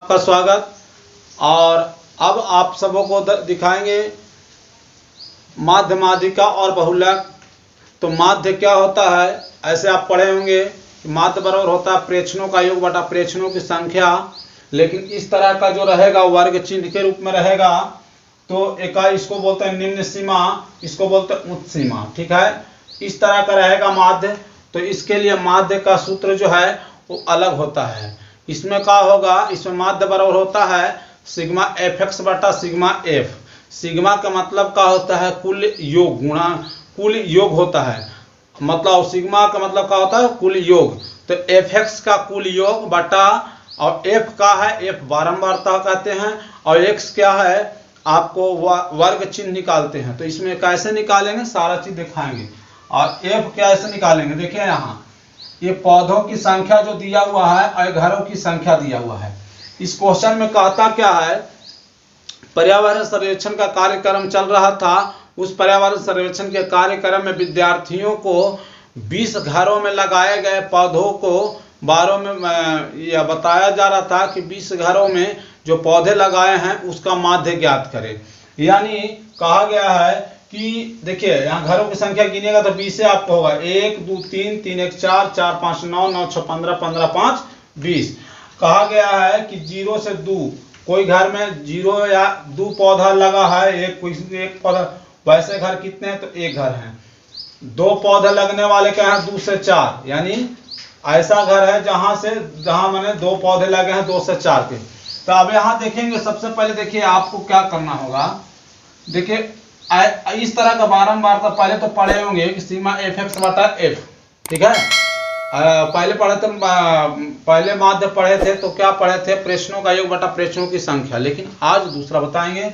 आपका स्वागत। और अब आप सबों को दिखाएंगे माध्य, माध्यिका और बहुलक। तो माध्य क्या होता है, ऐसे आप पढ़े होंगे कि माध्य बराबर होता है प्रेक्षणों का योग बटा प्रेक्षणों की संख्या। लेकिन इस तरह का जो रहेगा वर्ग चिन्ह के रूप में रहेगा। तो इकाई इसको बोलते हैं निम्न सीमा, इसको बोलते हैं उच्च सीमा। ठीक है, इस तरह का रहेगा माध्य। तो इसके लिए माध्य का सूत्र जो है वो अलग होता है। इसमें क्या होगा, इसमें माध्य बराबर होता है सिग्मा एफ एक्स बटा सिग्मा एफ। सिग्मा का मतलब क्या होता है, कुल योग गुणा कुल योग होता है। मतलब सिग्मा का मतलब क्या होता है, कुल योग। तो एफ एक्स का कुल योग बटा, और एफ का है, एफ बारंबारता कहते हैं, और एक्स क्या है, आपको वर्ग चिन्ह निकालते हैं। तो इसमें कैसे निकालेंगे सारा चीज दिखाएंगे। और एफ कैसे निकालेंगे, देखिए यहाँ ये पौधों की संख्या जो दिया हुआ है और घरों की संख्या दिया हुआ है। इस क्वेश्चन में कहता क्या है, पर्यावरण सर्वेक्षण का कार्यक्रम चल रहा था। उस पर्यावरण सर्वेक्षण के कार्यक्रम में विद्यार्थियों को 20 घरों में लगाए गए पौधों को बारों में यह बताया जा रहा था कि 20 घरों में जो पौधे लगाए हैं उसका माध्य ज्ञात करें। यानी कहा गया है कि देखिए यहाँ घरों की संख्या गिनेगा तो 20 से आपको होगा 1 2 3 3 1 4 4 5 9 9 6 15 15 5 20। कहा गया है कि 0 से 2, कोई घर में 0 या 2 पौधा लगा है, एक पौधा। वैसे घर कितने हैं, तो एक घर है। 2 पौधे लगने वाले क्या है, 2 से 4। यानी ऐसा घर है जहां मैंने 2 पौधे लगे हैं 2 से 4 के। तो अब यहाँ देखेंगे, सबसे पहले देखिए आपको क्या करना होगा। देखिए इस तरह का बारंबार तो पहले तो पढ़े होंगे कि सीमा एफ एक्स बटा एफ। ठीक है, पहले माध्य पढ़े थे तो क्या पढ़े थे, प्रेक्षणों का योग बटा प्रेक्षणों की संख्या। लेकिन आज दूसरा बताएंगे।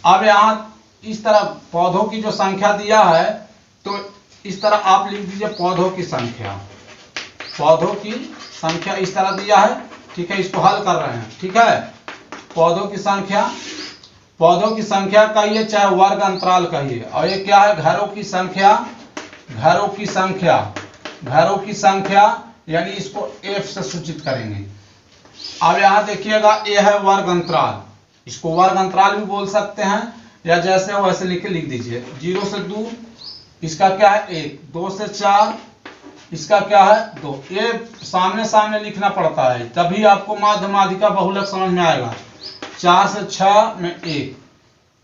अब यहाँ इस तरह पौधों की जो संख्या दिया है, तो इस तरह आप लिख दीजिए पौधों की संख्या। पौधों की संख्या इस तरह दिया है। ठीक है, इसको हल कर रहे हैं। ठीक है, पौधों की संख्या, पौधों की संख्या कहिए चाहे वर्ग अंतराल कहिए। और ये क्या है, घरों की संख्या, घरों की संख्या, घरों की संख्या, यानी इसको एफ से सूचित करेंगे। अब यहां देखिएगा ये है वर्ग अंतराल, इसको वर्ग अंतराल भी बोल सकते हैं, या जैसे वैसे लिख दीजिए। 0 से 2 इसका क्या है 1, 2 से 4 इसका क्या है 2। ये सामने सामने लिखना पड़ता है, तभी आपको माध्य, माध्यिका, बहुलक समझ में आएगा। 4 से 6 में 1,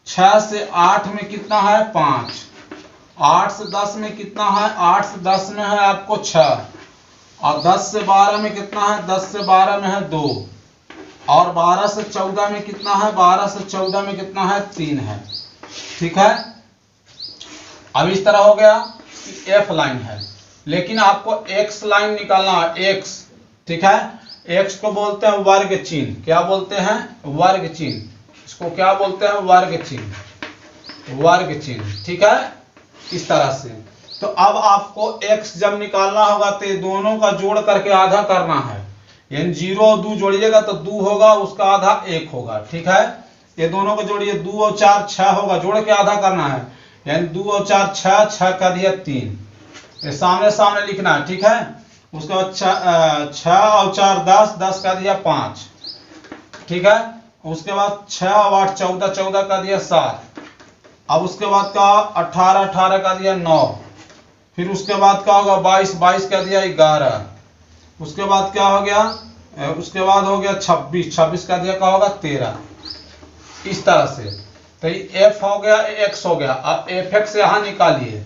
6 से 8 में कितना है 5, 8 से 10 में कितना है, 8 से 10 में है आपको 6, और 10 से 12 में कितना है, 10 से 12 में है 2, और 12 से 14 में कितना है, 12 से 14 में कितना है 3 है। ठीक है, अब इस तरह हो गया कि एफ लाइन है, लेकिन आपको एक्स लाइन निकालना है, एक्स। ठीक है, एक्स को बोलते हैं वर्ग चिन्ह। क्या बोलते हैं, वर्ग चिन्ह। इसको क्या बोलते हैं, वर्ग चिन्ह, वर्ग चिन्ह। ठीक है, इस तरह से। तो अब आपको x जब निकालना होगा तो ये दोनों का जोड़ करके आधा करना है। यानी 0 और 2 जोड़िएगा तो 2 होगा, उसका आधा 1 होगा। ठीक है, ये दोनों को जोड़िए, 2 और 4 6 होगा, जोड़ के आधा करना है। यानी 2 और 4 6, 6 का दिया 3। ये सामने सामने लिखना है। ठीक है, उसके बाद 6 और 4 10, 10 का दिया 5। ठीक है, उसके बाद 6 और 8 14, 14 का दिया 7। अब उसके बाद का 18, 18 का दिया 9। फिर उसके बाद क्या होगा 22, 22 का दिया 11। उसके बाद क्या हो गया, उसके बाद हो गया 26, 26 का दिया क्या होगा 13। इस तरह से। तो एफ हो गया, एक्स हो गया। अब एफ एक्स यहां निकालिए।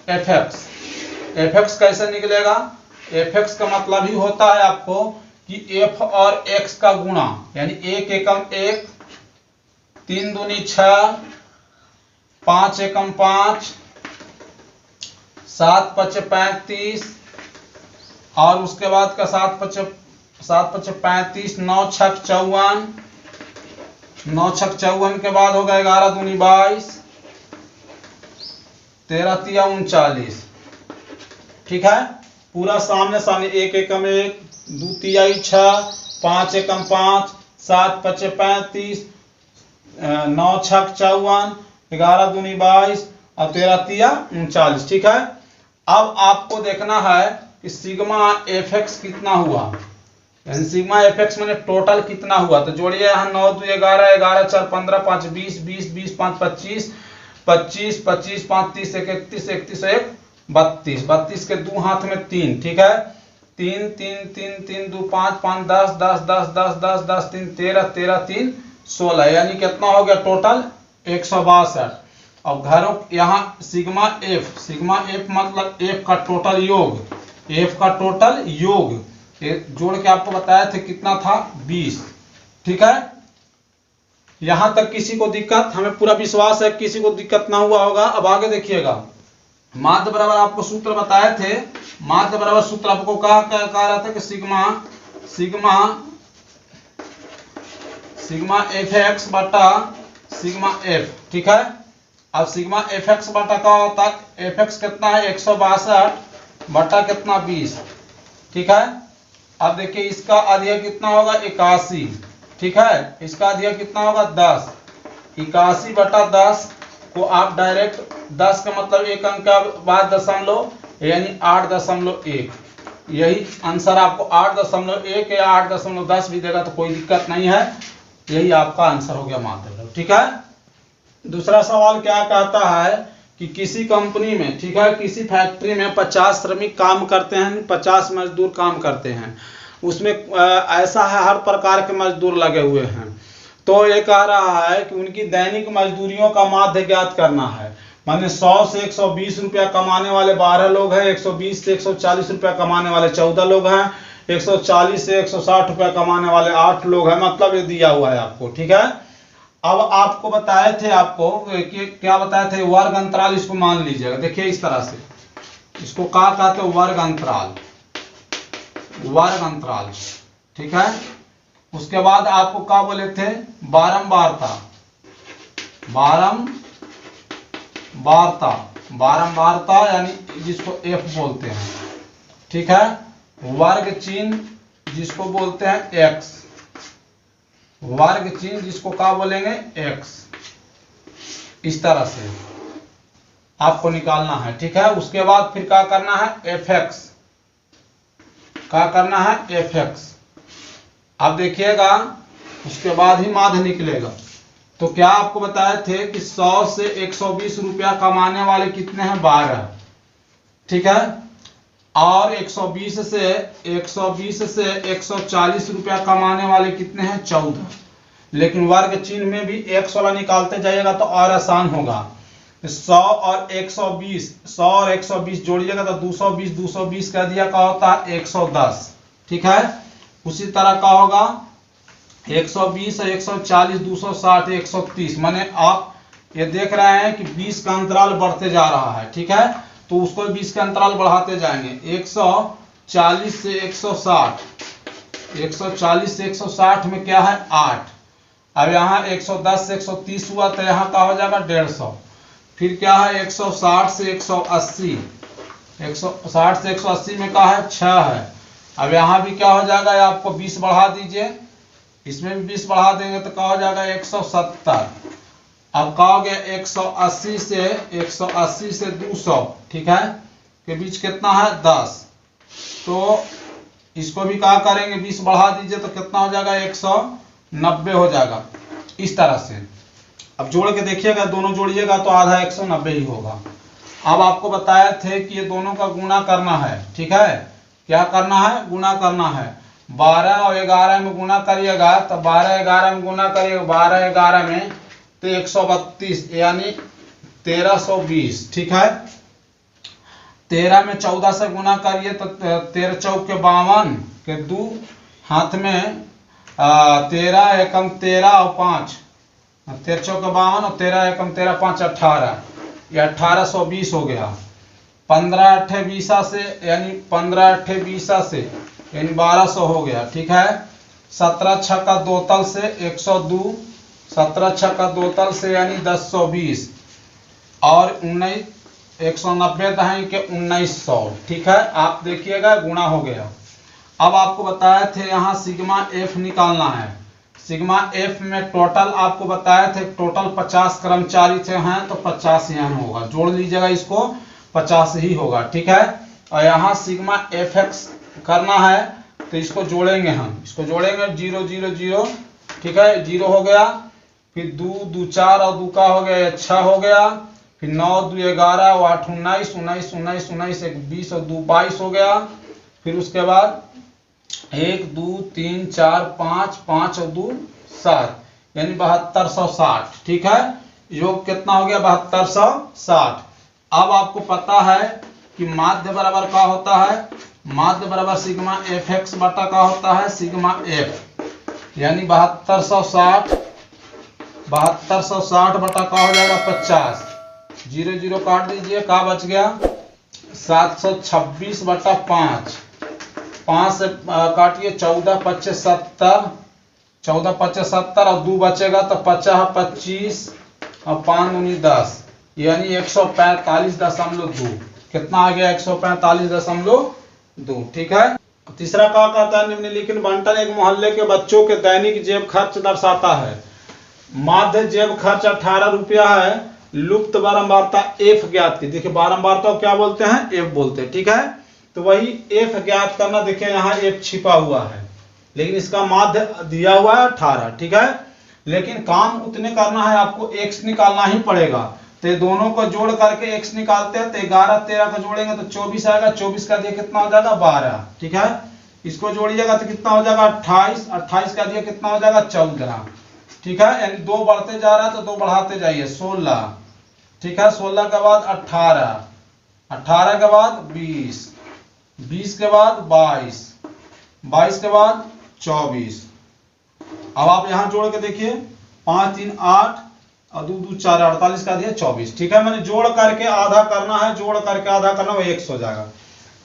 एफ एक्स, एफ एक्स कैसे निकलेगा, एफ एक्स का मतलब ही होता है आपको कि एफ और एक्स का गुणा। यानी 1 एकम 1, 3 दूनी 6, 5 एकम 5, 7 पचे 35, और उसके बाद का 7 पचे 35, 9 छक 54, 9 छक 54 के बाद होगा 11 दूनी 22, 13 तिया 39। ठीक है, पूरा सामने सामने 1 एकम 1, 2 तिहाई 6, 5 एकम 5, 7 पचे 35, 9 छक 54, 11 दूनी 22, और 13 तिया 39। ठीक है, अब आपको देखना है कि सिग्मा एफ एक्स कितना हुआ। यानी सिग्मा एफ एक्स मैंने टोटल कितना हुआ, तो जोड़िए यहाँ 9 2 11 11 4 15 5 20 20 20 5 25 25 25 5 30 1 31 31 1 32 32 के दो हाथ में 3, ठीक है, 3 3 3 3 2 5 5 10 10 10 10 10 10 3 13 13 3 16, यानी कितना हो गया टोटल 162। अब घरों यहाँ सिग्मा एफ मतलब एफ का टोटल योग, एफ का टोटल योग जोड़ के आपको बताया था कितना था 20, ठीक है। यहां तक किसी को दिक्कत, हमें पूरा विश्वास है किसी को दिक्कत ना हुआ होगा। अब आगे देखिएगा, माध्य बराबर आपको सूत्र बताए थे, माध्य बराबर सूत्र आपको कहा रहा था कि सिग्मा एफ एक्स बटा सिग्मा एफ, ठीक है। अब सिग्मा एफ एक्स बटा क्या होता है, एफ एक्स कितना है 162 बटा कितना 20, ठीक है। अब देखिए इसका अधिक कितना होगा 81, ठीक है, इसका अधिक कितना होगा 10, 81 बटा 10 को आप डायरेक्ट 10 का मतलब एक अंक का बाद दशमलव यानी 8.1, यही आंसर आपको 8.1 या 8.10 भी देगा तो कोई दिक्कत नहीं है, यही आपका आंसर हो गया माध्य, ठीक है। दूसरा सवाल क्या कहता है कि किसी कंपनी में, ठीक है, किसी फैक्ट्री में 50 श्रमिक काम करते हैं, 50 मजदूर काम करते हैं, उसमें ऐसा है हर प्रकार के मजदूर लगे हुए हैं, तो ये कह रहा है कि उनकी दैनिक मजदूरियों का माध्य ज्ञात करना है। माने 100 से 120 रुपया कमाने वाले 12 लोग हैं, 120 से 140 रुपया कमाने वाले 14 लोग हैं, 140 से 160 रुपया कमाने वाले 8 लोग हैं, मतलब ये दिया हुआ है आपको, ठीक है। अब आपको बताए थे, आपको कि क्या बताए थे, वर्ग अंतराल इसको मान लीजिएगा, देखिए इस तरह से, इसको क्या कहते हैं वर्ग अंतराल, वर्ग अंतराल, ठीक है। उसके बाद आपको क्या बोले थे बारंबारता, बारंबारता यानी जिसको एफ बोलते हैं, ठीक है। वर्ग चिन्ह जिसको बोलते हैं एक्स, वर्ग चिन्ह जिसको क्या बोलेंगे एक्स, इस तरह से आपको निकालना है, ठीक है। उसके बाद फिर क्या करना है एफ एक्स, क्या करना है एफ एक्स। अब देखिएगा उसके बाद ही माध्य निकलेगा। तो क्या आपको बताए थे कि 100 से 120 रुपया कमाने वाले कितने हैं 12, ठीक है, और 120 से 140 रुपया कमाने वाले कितने हैं 14, लेकिन वर्ग चिन्ह में भी एक्स वाला निकालते जाइएगा तो और आसान होगा। 100 और 120, 100 और 120 जोड़िएगा तो 220, 220 का दिया क्या होता है 110, ठीक है। उसी तरह का होगा 120 और 140, 260, 130, माने आप ये देख रहे हैं कि 20 का अंतराल बढ़ते जा रहा है, ठीक है, तो उसको 20 का अंतराल बढ़ाते जाएंगे। 140 से 160, 140 से 160 में क्या है 8, अब यहाँ 110 से 130 हुआ तो यहाँ का हो जाएगा 150, फिर क्या है 160 से 180, 160 से 180 में क्या है 6 है, अब यहाँ भी क्या हो जाएगा आपको 20 बढ़ा दीजिए, इसमें भी 20 बढ़ा देंगे तो क्या हो जाएगा 170, अब क्या हो गया 180 से 200, ठीक है, के बीच कितना है 10, तो इसको भी क्या करेंगे 20 बढ़ा दीजिए तो कितना हो जाएगा 190 हो जाएगा, इस तरह से। अब जोड़ के देखिएगा, दोनों जोड़िएगा तो आधा 190 ही होगा। अब आपको बताए थे कि ये दोनों का गुणा करना है, ठीक है, क्या करना है गुणा करना है। 12 और 11 में गुणा करिएगा तो 12 11 में गुणा करिएगा, 12 11 में तो 132 यानी 1320, ठीक है। 13 में 14 से गुणा करिए तो 13 चौक के 52 के 2 हाथ में 13 एकम 13 और 5, 13 चौक के 52 और 13 एकम 13 5 18, ये 1820 हो गया। 15 8 20 से यानी 15 8 20 से यानी 1200 हो गया, ठीक है। 17 6 का 2 तल से 102, 17 6 का 2 तल से यानी 1020 और 19 190 दहाई के 1900, ठीक है। आप देखिएगा गुणा हो गया। अब आपको बताए थे यहाँ सिग्मा एफ निकालना है। सिग्मा एफ में टोटल आपको बताए थे टोटल 50 कर्मचारी थे हैं तो 50 यहाँ होगा, जोड़ लीजिएगा इसको 50 ही होगा, ठीक है। और यहाँ सिग्मा एफ एक्स करना है तो इसको जोड़ेंगे हम, इसको जोड़ेंगे 0 0 0, ठीक है, 0 हो गया, फिर 2 2 4 और 2 का हो गया 6 हो गया, फिर 9 2 11 और 8 19 19 19 19 1 20 और 2 22 हो गया, फिर उसके बाद 1 2 3 4 5 5 और 2 7, यानी 7260, ठीक है। योग कितना हो गया 7260। अब आपको पता है कि माध्य बराबर क्या होता है, माध्य बराबर सिग्मा एफ एक्स बटा का होता है सिग्मा एफ, यानी 7260 बटा का हो जाएगा 50, 0 0 काट दीजिए, का बच गया 726 बटा 5, 5 से काटिए 14 25 70, 14 25 70 और 2 बचेगा तो 50 25 और 5 दूनी 10, यानी 145.2, कितना आ गया 145.2, ठीक है। तीसरा क्या कहता है, निम्नलिखित बंटन एक मोहल्ले के बच्चों के दैनिक जेब खर्च दर्शाता है। माध्य जेब खर्च 18 रुपया है, लुप्त बारंबारता एफ ज्ञात की, देखिए बारंबारता को क्या बोलते हैं, एफ बोलते हैं, ठीक है। तो वही एफ ज्ञात करना, देखिए यहाँ एफ छिपा हुआ है, लेकिन इसका माध्य दिया हुआ है 18, ठीक है, लेकिन काम उतने करना है, आपको x निकालना ही पड़ेगा। तो ये दोनों को जोड़ करके x निकालते हैं, तो 11 13 को जोड़ेंगे तो 24 आएगा, 24 का दिया कितना हो जाएगा 12, ठीक है। इसको जोड़िएगा तो कितना हो जाएगा 28, 28 का दिया कितना हो जाएगा 14, ठीक है, यानी 2 बढ़ते जा रहा है तो 2 बढ़ाते जाइए 16, ठीक है, 16 के बाद 18, 18 के बाद 20, 20 के बाद 22, 22 के बाद 24। अब आप यहां जोड़ के देखिए 5 3 8 और 2 2 4 48 का दिया 24, ठीक है। मैंने जोड़ करके आधा करना है, जोड़ करके आधा करना, वो x हो जाएगा।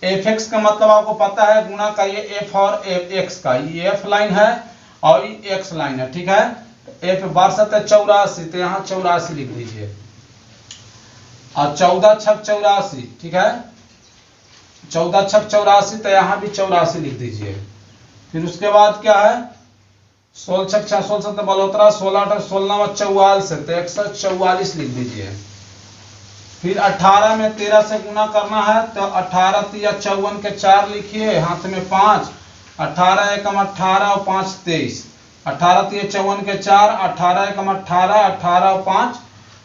एफ एक्स का मतलब आपको पता है, गुना करिए एफ और एफ एक्स का, ये एफ लाइन है और ये एक्स लाइन है, ठीक है। एफ 62 है 84, तो यहाँ 84 लिख दीजिए, और 14 छक 84, ठीक है, 14 छक 84, तो यहाँ भी 84 लिख दीजिए। फिर उसके बाद क्या है 16 छक 16 तो बलोतरा, 16 8 16 44, तो 144 लिख दीजिए। फिर 18 में 13 से गुना करना है, तो 18 3 54 के 4 लिखिए, हाथ में 5, 18 एकम 18 और 5 23, 18 3 54 के 4, 18 एकम 18, 18 और 5,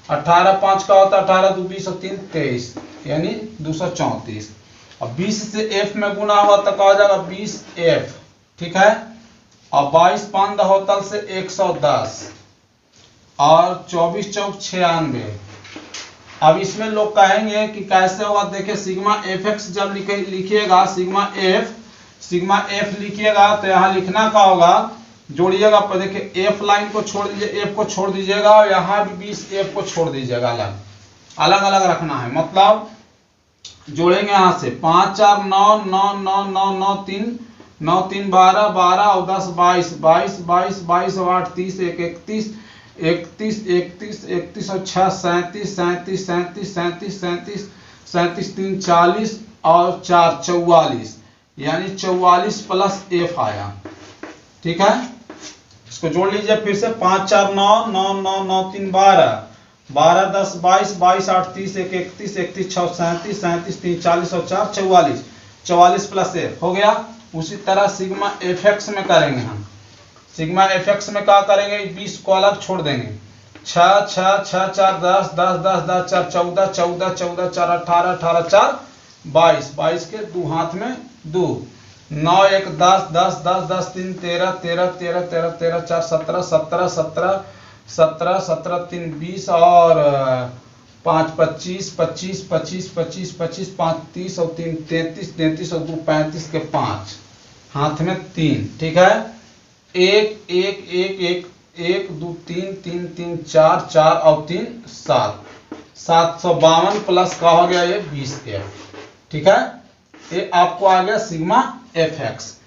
18 5 का होता है 18 2 20 और 3 23, यानी 234। और 20 से f में गुना हुआ तो क्या हो जाएगा 20f, ठीक है। और 22 5 होतल से 110 और 24 चौक 96। अब इसमें लोग कहेंगे कि कैसे होगा, देखिए सिग्मा एफ एक्स जब लिखिएगा, सिग्मा एफ लिखिएगा तो यहाँ लिखना क्या होगा, जोड़िएगा पर, देखिए एफ लाइन को छोड़ दीजिए, एफ को छोड़ दीजिएगा, और यहाँ भी 20 एफ को छोड़ दीजिएगा, अलग अलग रखना है। मतलब जोड़ेंगे यहाँ से 5 4 9 9 9 9 9 3 9 3 12 12 और 10 22 22 22 22 और 8 30 1 31 31 31 31 और 6 37 37 37 37 37 37 3 40 और 4 44, यानी 44 प्लस एफ आया, ठीक है। इसको जोड़ लीजिए फिर से 5 4 9 9 9 9 3 12 12 10 22 22 8 30 1 31 31 6 37 37 3 40 और 4 44, 44 प्लस एफ हो गया। उसी तरह सिग्मा एफ एक्स में करेंगे हम, सिग्मा एफ एक्स में क्या करेंगे, 20 को अलग छोड़ देंगे, 6 6 6 4 10 10 10 10 4 14 14 14 4 18 18 4 22 22 के 2 हाथ में 2, 9 1 10 10 10 10 3 13 13 13 13 13 4 17 17 17 17 17 3 20 और 5 25 25 25 25 25 5 30 और 3 33 33 और 2 35 के 5 हाथ में 3, ठीक है। 1 1 1 1 1 2 3 3 3 4 4 और 3 7, 752 प्लस का हो गया ये 20 एफ, ठीक है। ये आपको आ गया सिग्मा एफ एक्स।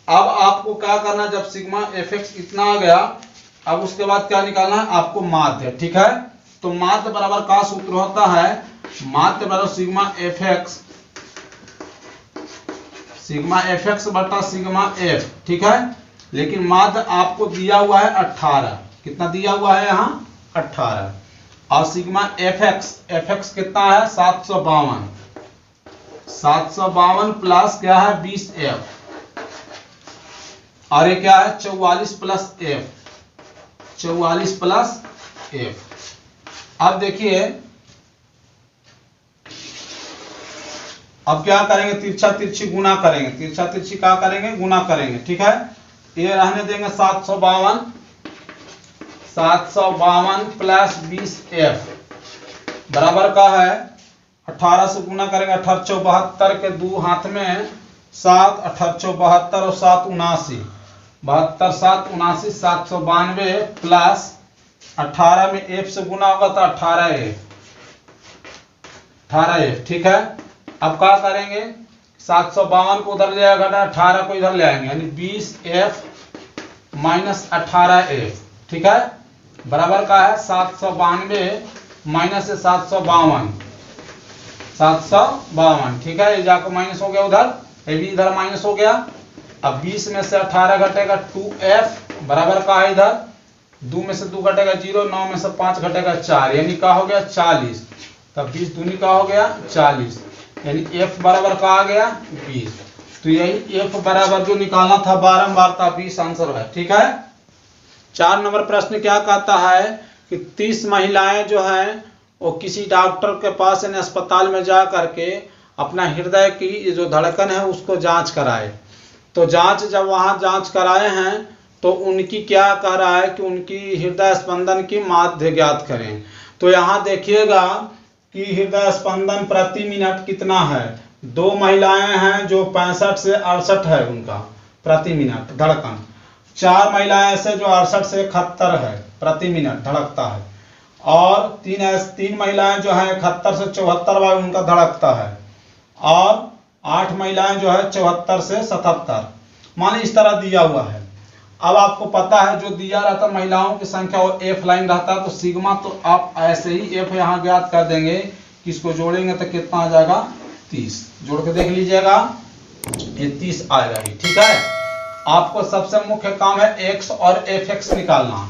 अब आपको क्या करना, जब सिग्मा एफ एक्स इतना आ गया, अब उसके बाद क्या निकालना है आपको माध्य, ठीक है। तो माध्य बराबर का सूत्र होता है, माध्य बराबर सिग्मा एफ एक्स बटा सिग्मा एफ, ठीक है। लेकिन माध्य आपको दिया हुआ है 18, कितना दिया हुआ है यहाँ 18, और सिग्मा एफ एक्स कितना है 752 प्लस क्या है 20 एफ, और ये क्या है 44 प्लस एफ, 44 प्लस एफ। अब देखिए अब क्या करेंगे, तिरछा तिरछी गुना करेंगे, तिरछा तिरछी क्या करेंगे, गुना करेंगे। ठीक है, ये रहने देंगे 752 प्लस 20f बराबर का है 18 से गुना करेंगे, 1872 के दो हाथ में 7, 1872 और 7 79, 72 7 79, 792 प्लस 18 में f से गुना होगा तो 18f। ठीक है, अब क्या करेंगे, 752 को उधर ले आएगा, 18 को इधर ले आएंगे, यानी 20f माइनस 18f। ठीक है, बराबर का है 792 माइनस 752। ठीक है, ये जाकर माइनस हो गया, उधर ये भी इधर माइनस हो गया। अब 20 में से 18 घटेगा 2f बराबर का है, इधर 2 में से 2 घटेगा 0, 9 में से 5 घटेगा 4, यानी का हो गया 40। तब 20 दूनी का हो गया 40, यानी f बराबर का आ गया 20। तो यही f बराबर जो निकालना था बारंबार था 20 आंसर है। ठीक है, 4 नंबर प्रश्न क्या कहता है कि 30 महिलाएं जो हैं वो किसी डॉक्टर के पास यानी अस्पताल में जा करके अपना हृदय की जो धड़कन है उसको जांच कराए। तो जब वहां जांच कराए हैं तो उनकी क्या कह रहा है कि उनकी हृदय स्पंदन की माध्य ज्ञात करें। तो यहाँ देखिएगा कि हृदय स्पंदन प्रति मिनट कितना है। 2 महिलाएं हैं जो 65 से 68 है उनका प्रति मिनट धड़कन, 4 महिलाएं ऐसे जो 68 से 71 है प्रति मिनट धड़कता है, और 3 महिलाएं जो है 71 से 74 बार उनका धड़कता है, और 8 महिलाएं जो है 74 से 77। माने इस तरह दिया हुआ है। अब आपको पता है जो दिया रहता है महिलाओं की संख्या वो एफ लाइन रहता है, तो सिग्मा तो आप ऐसे ही एफ यहाँ ज्ञात कर देंगे, किसको जोड़ेंगे तो कितना आ जाएगा 30। जोड़ के देख लीजिएगा, ये 30 आएगा ही। ठीक है, आपको सबसे मुख्य काम है एक्स और एफ एक्स निकालना।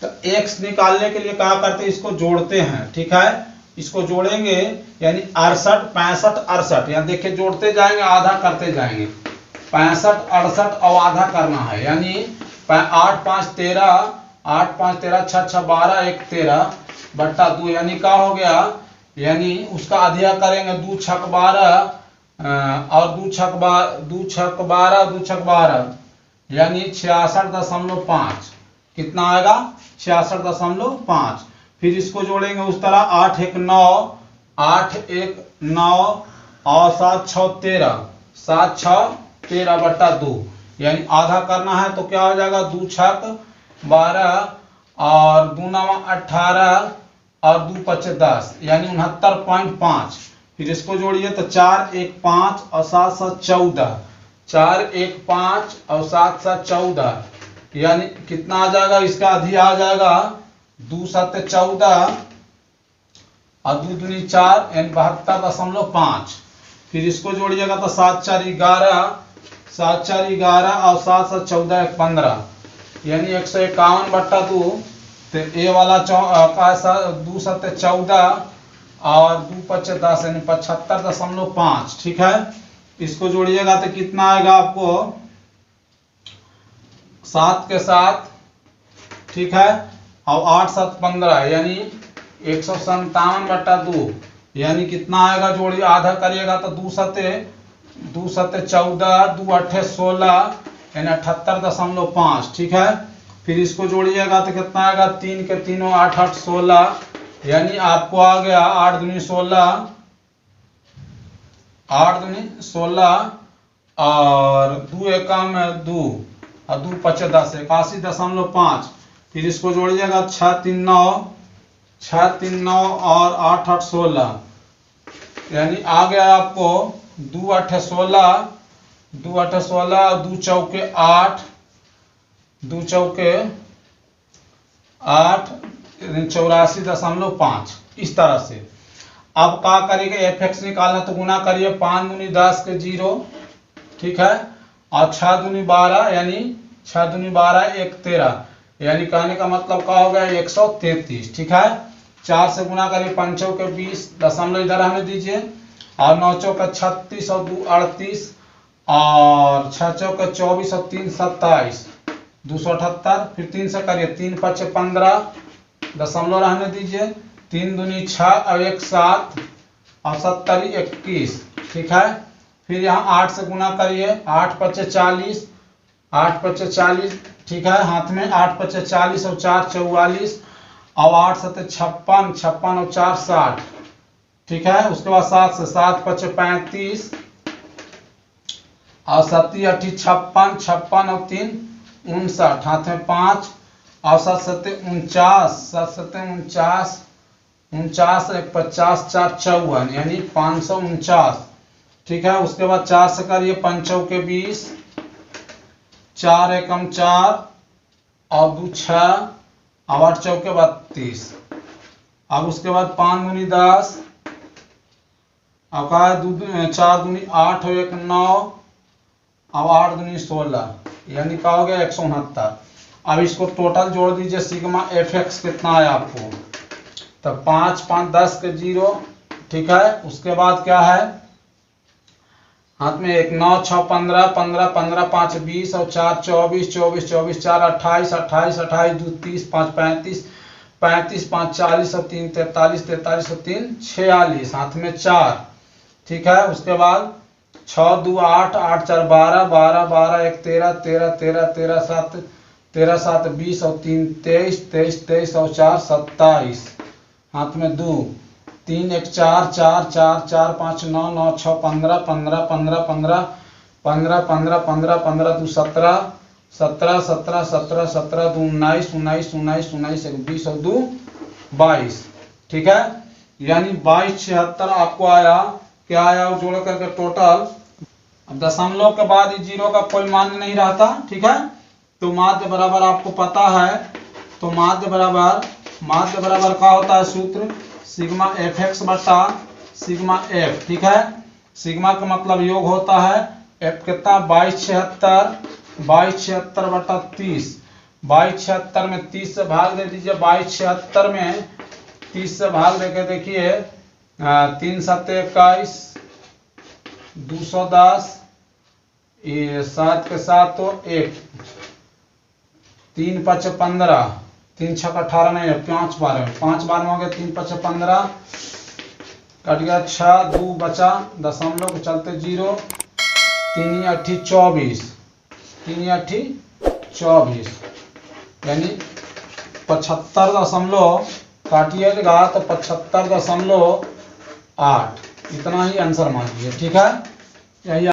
तो एक्स निकालने के लिए क्या करते हैं, इसको जोड़ते हैं। ठीक है, इसको जोड़ेंगे यानी 68 65 68, यहाँ देखिए जोड़ते जाएंगे आधा करते जाएंगे, 65 68 और आधा करना है, यानी 8 5 13 8 5 13 6 6 12 1 13 बट्टा 2, यानी क्या हो गया, यानी उसका अधिया करेंगे 2 छक 12 और 2 छक 12 यानी 66.5। कितना आएगा 66.5। फिर इसको जोड़ेंगे उस तरह 8 1 9 8 1 9 और 7 6 13 7 6 13 बट्टा 2, यानी आधा करना है तो क्या हो जाएगा 2 छक 12 और 2 9 18 और 2 5 10, यानी 69.5। फिर इसको जोड़िए तो 4 1 5 और 7 7 14, 4 1 5 और 7 7 14, यानी कितना आ जाएगा, इसका अधिया आ जाएगा 2 7 14 और 2 दूनी 4 यानी 72.5। फिर इसको जोड़िएगा तो 7 4 11 7 4 11 और 7 7 14 1 15, यानी 151 बट्टा 2। तो ए वाला 2 7 14 और 2 5 10 यानी 75.5। ठीक है, इसको जोड़िएगा तो कितना आएगा आपको 7 के साथ। ठीक है, और 8 7 15 यानी 157 बट्टा 2, यानी कितना आएगा, जोड़िए आधा करिएगा तो 2 7 14 2 8 16 यानी 78.5। ठीक है, फिर इसको जोड़िएगा तो कितना आएगा, 3 के तीनों 8 8 16, यानी आपको आ गया 8 दूनी 16 और 2 एकम 2 और 2 5 10 81.5। फिर इसको जोड़िएगा 6 3 9 और 8 8 16, यानी आ गया आपको 2 8 16 2 8 16 और 2 चौके 8 2 चौके 8 84.5। इस तरह से अब क्या करेंगे, एफ एक्स निकालना तो गुना करिए 5 दूनी 10 के 0। ठीक है, और 6 दूनी 12 यानी 6 दूनी 12 1 13, यानी कहने का मतलब क्या हो गया 133। ठीक है, 4 से गुना करिए 5 चौके 20 दशमलव इधर हमें दीजिए, और 9 चौके 36 और 2 38 और 6 चौके 24 और 3 27, 278। फिर 3 से करिए, 3 5 15, दशमलव रहने दीजिए, 3 दूनी 6 और 1 7 और 70 21, ठीक है। फिर यहाँ 8 से गुना करिए, 8 5 40, 8 5 40, ठीक है। हाथ में 8 5 40 और 4 44, और 8 7 56, 56 और 4 60, ठीक है। उसके बाद 7 से 7 5 35 और 7 8 56, 56 और 3 59, हाथ में 5 और 7 7 49, 7 7 49, 49 1 50 4 54, यानी 549, ठीक है। उसके बाद 4 से करिए, 5 चौके 20, 4 एकम 4 और 2 6 और 8 चौके 32। अब उसके बाद 5 दूनी 10 और 4 दूनी 8 और 1 9 और 8 दूनी 16, यानी क्या हो गया 169। अब इसको टोटल जोड़ दीजिए, सिग्मा एफ एक्स कितना है आपको, तब 5 5 10 के 0, ठीक है। उसके बाद क्या है, हाथ में 1 9 6 15 15 15 5 20 और 4 24 24 24 4 28 28 28 2 30 5 35 35 5 40 और 3 43 43 और 3 46, हाथ में 4, ठीक है। उसके बाद 6 2 8 8 4 12 12 12 1 13 13 13 13 7 13 7 20 और 3 23 23 23 और 4 27, हाथ में 2 3 1 4 4 4 4 5 9 9 6 15 15 15 15 15 15 15 15 2 17 17 17 17 17 2 19 19 19 19 1 20 और 2 22, ठीक है। यानी 2276 आपको आया। क्या आया जोड़ करके टोटल। अब दशमलव के बाद इस जीरो का कोई मान नहीं रहता, ठीक है। तो माध्य बराबर आपको पता है, तो माध्य बराबर क्या होता है सूत्र, सिग्मा एफ एक्स बटा सिग्मा एफ, ठीक है। सिग्मा का मतलब योग होता है, एफ कितना 2276 बटा 30, 2276 में 30 से भाग दे दीजिए, 2276 में 30 से भाग देके देखिए, 3 7 21, 210, 7 के 7 तो 1, 3 5 15, 3 6 18 नहीं है, 5 बार में हो गया, 3 5 15 कट गया, 6 2 बचा, दशमलव के चलते 0, 3 8 24, 3 8 24, यानी 75 दशमलव काटिएगा तो 75.8, इतना ही आंसर मान लीजिए, ठीक है। यही